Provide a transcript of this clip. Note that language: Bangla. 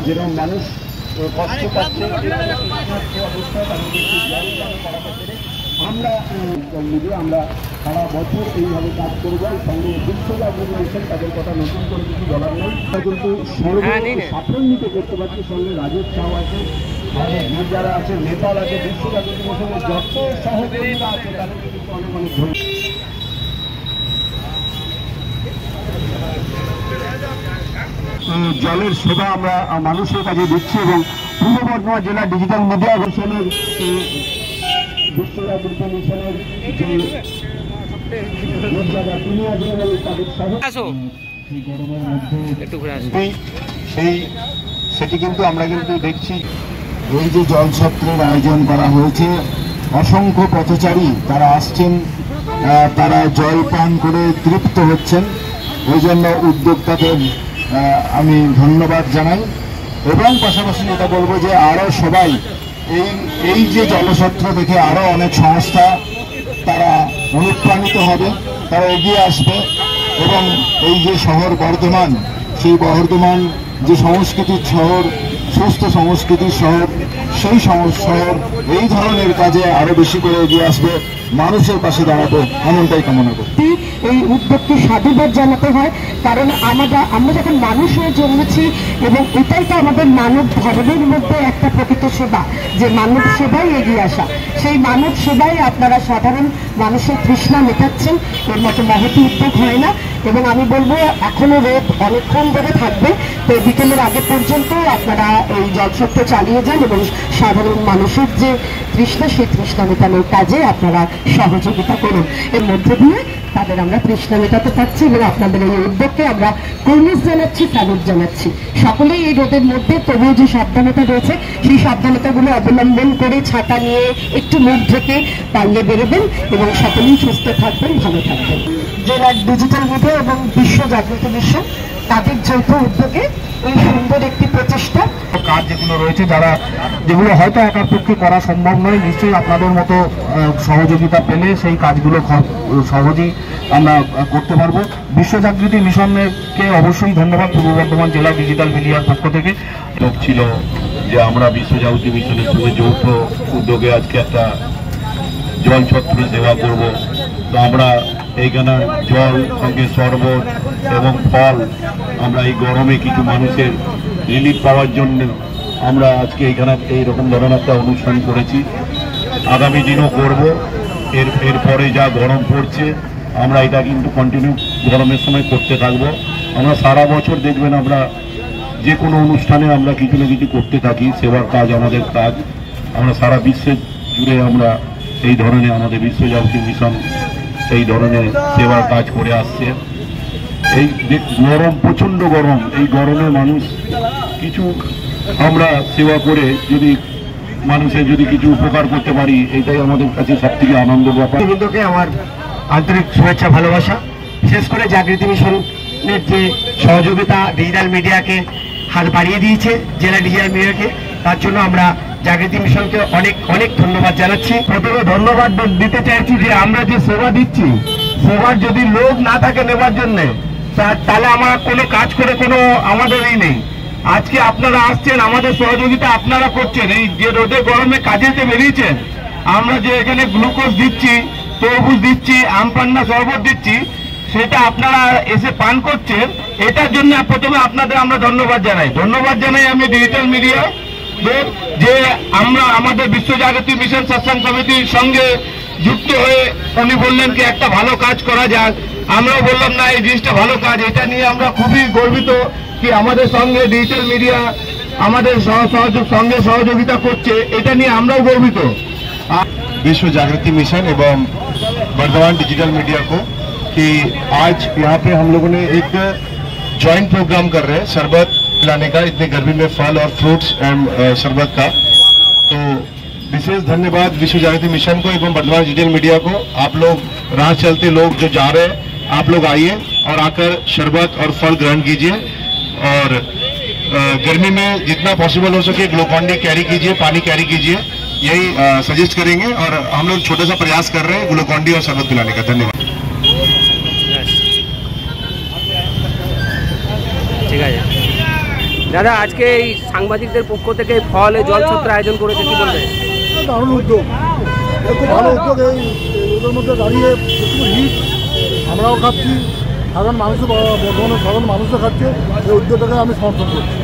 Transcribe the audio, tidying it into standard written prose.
যেরকম মানুষ কষ্ট পাচ্ছে অবস্থা তাদেরকে আমরা আমরা সারা বছর এইভাবে কাজ করবো। সঙ্গে বিশ্ব জাগরণ মিশন তাদের কথা নতুন করে কিছু বলার নেই, কিন্তু সাফল্যিত করতে পারছি। সঙ্গে রাজেশ সাউ আছে, যারা আছে নেপাল আছে, বিশ্ব জাগরণ মিশনের যত সহকর্মীরা আছে তাদেরকে কিন্তু অনেক অনেক ধন্যবাদ। জলের সেবা আমরা মানুষের কাছে দিচ্ছি এবং পূর্ব বর্ধমান জেলা ডিজিটাল মিডিয়া মিশনের বিশ্ব জাগরণ মিশনের সেটি কিন্তু আমরা কিন্তু দেখছি। এই যে জলছত্রের আয়োজন করা হয়েছে, অসংখ্য পথচারী তারা আসছেন, তারা জল পান করে তৃপ্ত হচ্ছেন। ওই জন্য উদ্যোক্তাদের আমি ধন্যবাদ জানাই এবং পাশাপাশি এটা বলবো যে আরও সবাই এই যে জলছত্র দেখে আরও অনেক সংস্থা তারা অনুপ্রাণিত হবে, তারা এগিয়ে আসবে এবং এই যে শহর বর্ধমান, সেই বর্ধমান যে সংস্কৃতির শহর, সুস্থ সংস্কৃতির শহর, সেই শহর এই ধরনের কাজে আরো বেশি করে এগিয়ে আসবে, মানুষের পাশে দাঁড়াবে, এমনটাই কামনা করি। এই উদ্যোগকে সাধুবাদ জানাতে হয়, কারণ আমরা যখন মানুষ হয়ে জন্মেছি এবং এটাই তো আমাদের মানব ধর্মের মধ্যে একটা প্রকৃত সেবা, যে মানব সেবাই এগিয়ে আসা। সেই মানব সেবাই আপনারা সাধারণ মানুষের তৃষ্ণা মেটাচ্ছেন, এর মতো মহতি উদ্যোগ হয় না। এবং আমি বলবো এখনো রোদ অনেকক্ষণ ধরে থাকবে, তো বিকেলের আগে পর্যন্ত আপনারা এই জলছত্র চালিয়ে যান এবং সাধারণ মানুষের যে তৃষ্ণা, সেই তৃষ্ণা মেটানোর কাজে আপনারা সহযোগিতা করুন। এর মধ্যে দিয়ে তাদের আমরা তৃষ্ণা মেটাতে পারছি এবং আপনাদের এই উদ্যোগকে আমরা কর্নিশ জানাচ্ছি, স্বাগত জানাচ্ছি। সকলেই এই রোদের মধ্যে তবুও যে সাবধানতা রয়েছে, সেই সাবধানতাগুলো অবলম্বন করে ছাতা নিয়ে একটু মুখ ঢেকে পারলে বেরোবেন এবং সকলেই সুস্থ থাকবেন, ভালো থাকবেন। জেলার ডিজিটাল মিডিয়া এবং বিশ্ব জাগৃত মিশন তাদের যৌথ উদ্যোগে এই সুন্দর একটি প্রচেষ্টা, কাজ যেগুলো রয়েছে যেগুলো হয়তো একার পক্ষে করা সম্ভব নয়, নিশ্চয়ই আপনাদের মতো সহযোগিতা পেলে সেই কাজগুলো সহজেই আমরা করতে পারবো। বিশ্ব জাগৃতি মিশনকে অবশ্যই ধন্যবাদ পূর্ব বর্ধমান জেলা ডিজিটাল মিডিয়ার পক্ষ থেকে। ছিল যে আমরা বিশ্ব জাগৃতি মিশনের সঙ্গে যৌথ উদ্যোগে আজকে একটা জল ছত্র সেবা করব। তো আমরা এইখানে জল সঙ্গে শরবত এবং ফল আমরা এই গরমে কিছু মানুষের রিলিফ পাওয়ার জন্য আমরা আজকে এইখানে এইরকম ধরনের একটা অনুষ্ঠান করেছি। আগামী দিনও করব। এরপরে যা গরম পড়ছে আমরা এটা কিন্তু কন্টিনিউ গরমের সময় করতে থাকবো। আমরা সারা বছর দেখবেন আমরা যে কোনো অনুষ্ঠানে আমরা কিছু না কিছু করতে থাকি, সেবার কাজ আমাদের কাজ। আমরা সারা বিশ্বে জুড়ে আমরা এই ধরনের আমাদের বিশ্ব জাগৃতি মিশন এই ধরনের সেবার কাজ করে আসছে। এই গরম, প্রচণ্ড গরম, এই গরমে মানুষ কিছু আমরা সেবা করে যদি মানুষের যদি কিছু উপকার করতে পারি, এটাই আমাদের কাছে সবথেকে আনন্দের ব্যাপার। বৃন্দকে আমার আন্তরিক শুভেচ্ছা, ভালোবাসা। বিশেষ করে জাগৃতি মিশনের যে সহযোগিতা ডিজিটাল মিডিয়াকে হাত বাড়িয়ে দিয়েছে, জেলা ডিজিটাল মিডিয়াকে, তার জন্য আমরা জাগৃতি মিশনকে অনেক অনেক ধন্যবাদ জানাচ্ছি। প্রথমে ধন্যবাদ দিতে চাইছি যে আমরা যে সেবা দিচ্ছি, সেবার যদি লোক না থাকে নেবার জন্যে, তাহলে আমরা কোনো কাজ করে কোনো আমাদেরই নেই। আজকে আপনারা আসছেন, আমাদের সহযোগিতা আপনারা করছেন। এই যে রোদে গরমে কাজেতে বেরিয়েছেন, আমরা যে এখানে গ্লুকোজ দিচ্ছি, তরমুজ দিচ্ছি, আমপান্না শরবত দিচ্ছি, সেটা আপনারা এসে পান করছেন। এটার জন্য প্রথমে আপনাদের আমরা ধন্যবাদ জানাই আমি ডিজিটাল মিডিয়া যে আমরা আমাদের বিশ্ব জাগৃতি মিশন সৎসঙ্গ সমিতির সঙ্গে যুক্ত হয়ে উনি বললেন কি একটা ভালো কাজ করা যাক। আমরাও বললাম না, এই জিনিসটা ভালো কাজ, এটা নিয়ে আমরা খুবই গর্বিত কি আমাদের সঙ্গে ডিজিটাল মিডিয়া আমাদের সঙ্গে সহযোগিতা করছে, এটা নিয়ে আমরাও গর্বিত। विश्व जागृति मिशन एवं वर्धमान डिजिटल मीडिया को कि आज यहाँ पे हम लोगों ने एक जॉइंट प्रोग्राम कर रहे हैं शरबत पिलाने का, इतने गर्मी में फल और फ्रूट्स एंड शरबत का। तो विशेष धन्यवाद विश्व जागृति मिशन को एवं वर्धमान डिजिटल मीडिया को। आप लोग राह चलते लोग जो जा रहे हैं, आप लोग आइए और आकर शरबत और फल ग्रहण कीजिए और गर्मी में जितना पॉसिबल हो सके ग्लूकॉन-डी कैरी कीजिए, पानी कैरी कीजिए, यही सजेस्ट करेंगे। और हम लोग छोटा सा प्रयास कर रहे हैं ग्लूकॉन-डी और शरबत पिलाने का। धन्यवाद। ठीक है। দাদা, আজকে এই সাংবাদিকদের পক্ষ থেকে ফলে জল ছত্র আয়োজন করেছে, কি বলবেন? দারুণ উদ্যোগ, খুব ভালো উদ্যোগ। এই রোদের মধ্যে দাঁড়িয়ে প্রচুর হিট, আমরাও খাচ্ছি, সাধারণ মানুষও, বর্ধমানের সাধারণ মানুষও খাচ্ছে। এই উদ্যোগটাকে আমি সমর্থন করছি।